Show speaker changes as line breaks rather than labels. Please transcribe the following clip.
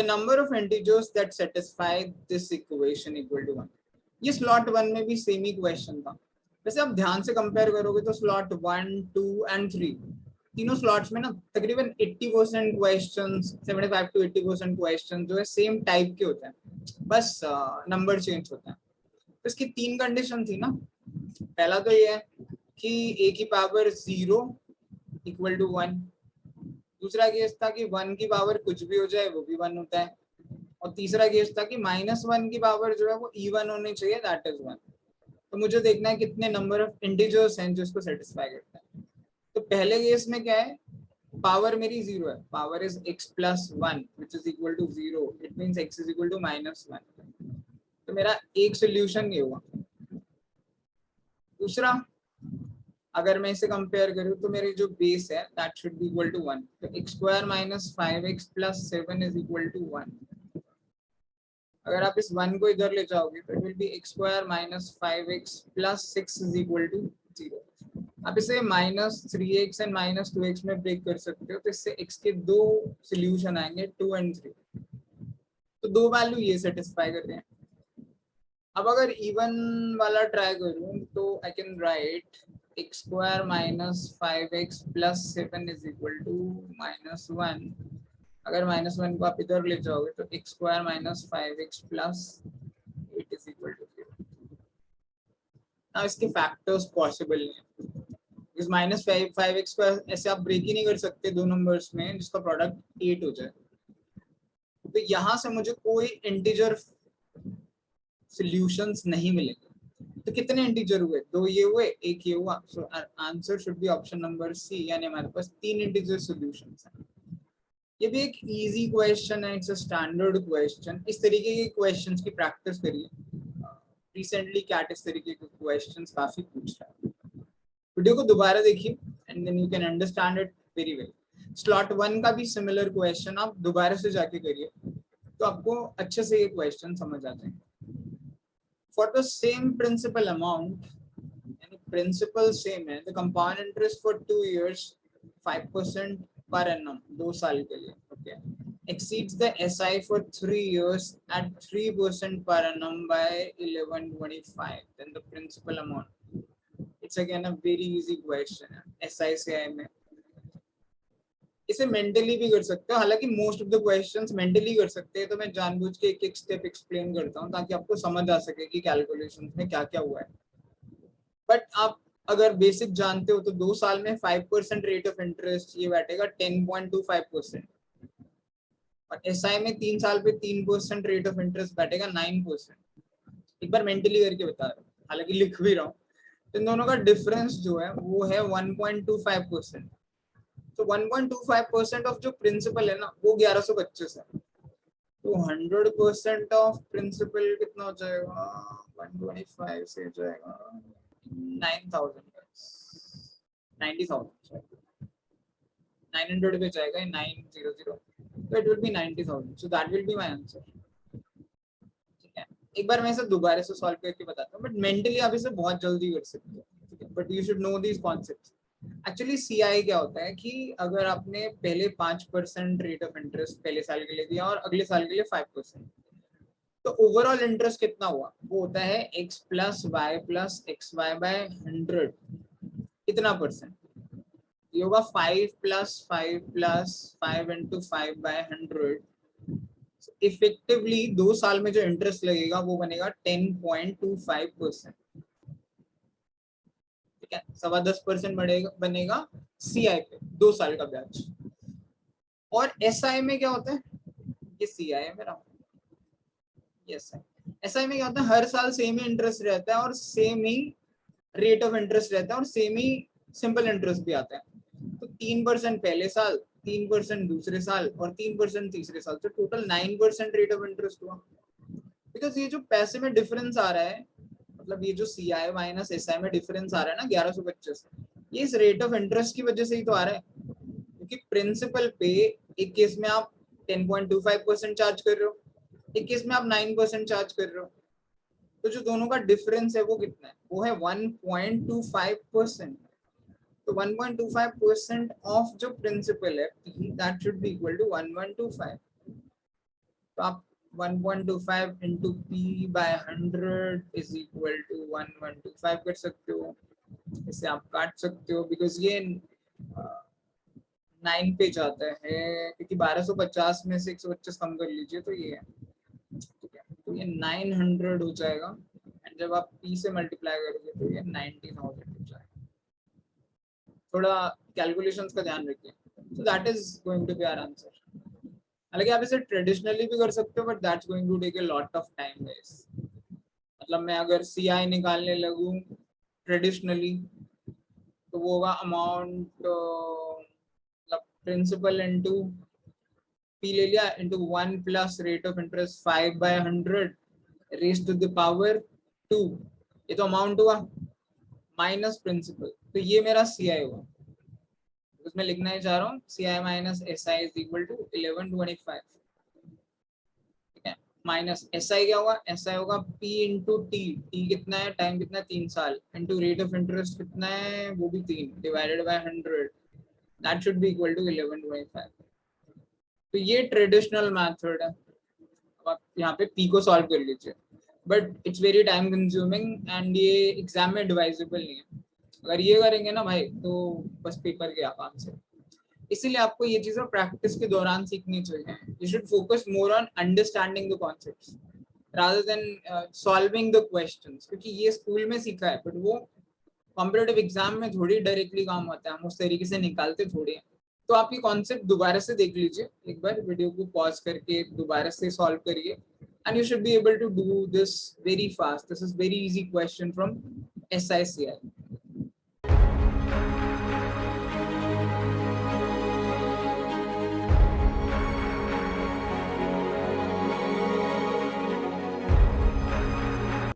number of integers that satisfy this equation equal to 1. ये slot 1 में भी same ही question था. वैसे आप ध्यान से कंपेयर करोगे तो slot 1, 2 and 3 तीनों स्लॉट्स में ना तकरीबन 80% क्वेश्चंस, 75 to 80% क्वेश्चन जो है सेम टाइप के होते हैं, बस नंबर चेंज होता है. तो इसकी तीन कंडीशन थी ना. पहला तो ये है कि a की पावर 0 इक्वल टू 1. दूसरा केस था कि 1 की पावर कुछ भी हो जाए वो भी 1 होता है. और तीसरा केस था कि -1 की पावर जो है वो even होनी चाहिए, दैट इज 1. तो मुझे देखना है कितने नंबर ऑफ इंटीजर्स हैं जो इसको सेटिस्फाई करता है. तो पहले केस में क्या है, पावर मेरी 0 है, power is x plus 1 which is equal to 0. It means x is equal to -1. तो मेरा एक सोल्यूशन ये हुआ. दूसरा, अगर मैं इसे कंपेयर करूं तो मेरी जो बेस है that should be equal to 1. तो x square minus 5x plus 7 is equal to 1. अगर आप इस 1 को इधर ले जाओगे तो it will be x square minus 5x plus 6 is equal to 0. आप इसे -3x एंड -2x में ब्रेक कर सकते हो. तो इससे x के दो सोल्यूशन आएंगे, 2 and 3. तो दो वैल्यू ये सेटिस्फाई कर रहे हैं. अब अगर इवन वाला ट्राई करूं तो I can write x square minus 5x plus 7 is equal to -1. अगर -1 को आप इधर ले जाओगे तो x square minus 5x plus 8 is equal to 0. ना इसके फैक्टर्स पॉसिबल नहीं है. इस -5x को ऐसे आप ब्रेक ही नहीं कर सकते दो नंबर्स में जिसका प्रोडक्ट 8 हो जाए. तो यहाँ से मुझे कोई इंटीजर सॉल्यूशंस नहीं मिलेंगे. तो कितने इंटीजर हुए, दो ये हुए, एक ये हुआ. So answer should be option number C, यानी हमारे पास 3 इंटीजर सॉल्यूशंस हैं. ये भी एक इजी क्वेश्चन है, इट्स अ स्टैंडर्ड क्वेश्चन. इस तरीके के क्वेश्चंस की प्रैक्टिस करिए. रिसेंटली कैट इस तरीके के क्वेश्चंस काफी पूछ रहा है. वीडियो को दोबारा देखिए and then you can understand it very well. Slot 1 का भी सिमिलर क्वेश्चन आप दोबारा से जाके करिए तो आपको अच्छे से ये क्वेश्चन समझ आ जाएंगे. For the same principal amount, and principal same है, the compound interest for 2 years 5% per annum 2 साल के लिए, okay, exceeds the SI for 3 years at 3% per annum by 1125. Then the principal amount. It's again a very easy question. SI से I में इसे mentally भी कर सकते हो. हालांकि most of the questions mentally कर सकते हैं, तो मैं जानबूझ के एक एक स्टेप एक्सप्लेन करता हूं ताकि आपको समझ आ सके कि कैलकुलेशंस में क्या क्या हुआ है. बट आप अगर बेसिक जानते हो तो 2 साल में 5% रेट ऑफ इंटरेस्ट ये बैठेगा 10.25%. और एसआई में 3 साल पे 3% रेट ऑफ इंटरेस्ट बैठेगा 9%. एक बार मेंटली करके बता रहा हूँ, हालांकि लिख भी रहा हूँ. इन दोनों का डिफरेंस जो है वो है 1.25%. तो 1.25% ऑफ जो प्रिंसिपल है ना वो 1125 है. तो 100% ऑफ प्रिंसिपल कितना हो जाएगा, 125 से हो जाएगा 9000, 90,000, 900 पे जाएगा 900. तो it will B 90,000. So that will be my answer. ठीक है, एक बार मैं इसे दोबारा से सॉल्व करके बताता हूँ, बट मेंटली आप इसे बहुत जल्दी कर सकते हो. ठीक है, but you should know these concepts. Actually CI क्या होता है कि अगर आपने पहले 5% रेट ऑफ इंटरेस्ट पहले साल के लिए दिया और अगले साल के लिए 5%, तो ओवरऑल इंटरेस्ट कितना हुआ, वो होता है x plus y plus x y by 100. कितना परसेंट ये होगा, 5 प्लस 5 इंटू 5 बाय 100. इफेक्टिवली 2 साल में जो इंटरेस्ट लगेगा वो बनेगा 10.25%. 10.25% बनेगा सीआई पे 2 साल का ब्याज. और एसआई में क्या होता है, ये सीआई है मेरा, यस है. एसआई में क्या होता है, हर साल सेम ही इंटरेस्ट रहता है और same he rate of interest रहता है और सेम ही सिंपल इंटरेस्ट भी आता है. तो 3% पहले साल, 3% दूसरे साल और 3% तीसरे साल. तो टोटल 9% रेट ऑफ इंटरेस्ट हुआ. बिकॉज ये जो पैसे में डिफरेंस आ रहा है, मतलब ये जो सीआई माइनस एसआई में डिफरेंस आ रहा है ना 1125, ये इस रेट ऑफ इंटरेस्ट की वजह से ही तो आ रहा है. क्योंकि प्रिंसिपल पे एक केस में आप 10.25% चार्ज कर रहे हो, एक केस में आप 9% चार्ज कर रहे हो. तो जो दोनों का डिफरेंस है वो कितना है, वो है 1.25%. तो 1.25% ऑफ जो प्रिंसिपल है that should be equal to 1125. तो आप 1.25 into p by 100 is equal to 1125 कर सकते हो. इसे आप काट सकते हो because ये 9 पे जाता है, क्योंकि 1250 में से 125 कम कर लीजिए तो ये है. ठीक है, तो ये 900 हो जाएगा एंड जब आप p से मल्टीप्लाई करोगे तो ये 90,000 हो जाएगा. थोड़ा कैलकुलेशंस का ध्यान रखिए. So that is going to be our answer. हालांकि आप इसे ट्रेडिशनली भी कर सकते हो but that's going to take a lot of time guys. मतलब मैं अगर CI निकालने लगूं ट्रेडिशनली तो वो होगा अमाउंट मतलब प्रिंसिपल इनटू p ले लिया into 1 plus rate of interest 5/100 raise to the power 2. ये तो अमाउंट हुआ माइनस प्रिंसिपल, तो ये मेरा CI हुआ. उसमें लिखना ही चाह रहा हूँ CI minus SI is equal to 1125. ठीक है, माइनस SI क्या होगा, SI होगा P इंटू टी. टी कितना है, टाइम कितना है 3 साल, इंटू रेट ऑफ इंटरेस्ट कितना है वो भी 3 divided by 100. That should be equal to 1125. तो ये ट्रेडिशनल मेथड है. आप यहाँ पे P को सॉल्व कर लीजिए but it's very time consuming and ये एग्जाम में एडवाइजेबल नहीं है. अगर ये करेंगे ना भाई तो बस पेपर गया काम से. इसीलिए आपको ये चीजें प्रैक्टिस के दौरान सीखनी चाहिए. You should focus more on understanding the concepts rather than solving the questions, क्योंकि ये स्कूल में सीखा है बट वो कॉम्पिटिटिव एग्जाम में थोड़ी डायरेक्टली काम आता है. हम उस तरीके से निकालते थोड़ी हैं. तो आप ये कॉन्सेप्ट दोबारा से देख लीजिए, एक बार वीडियो को पॉज करके दोबारा से सॉल्व करिए and you should be able to do this very fast. This is very easy question from SICI.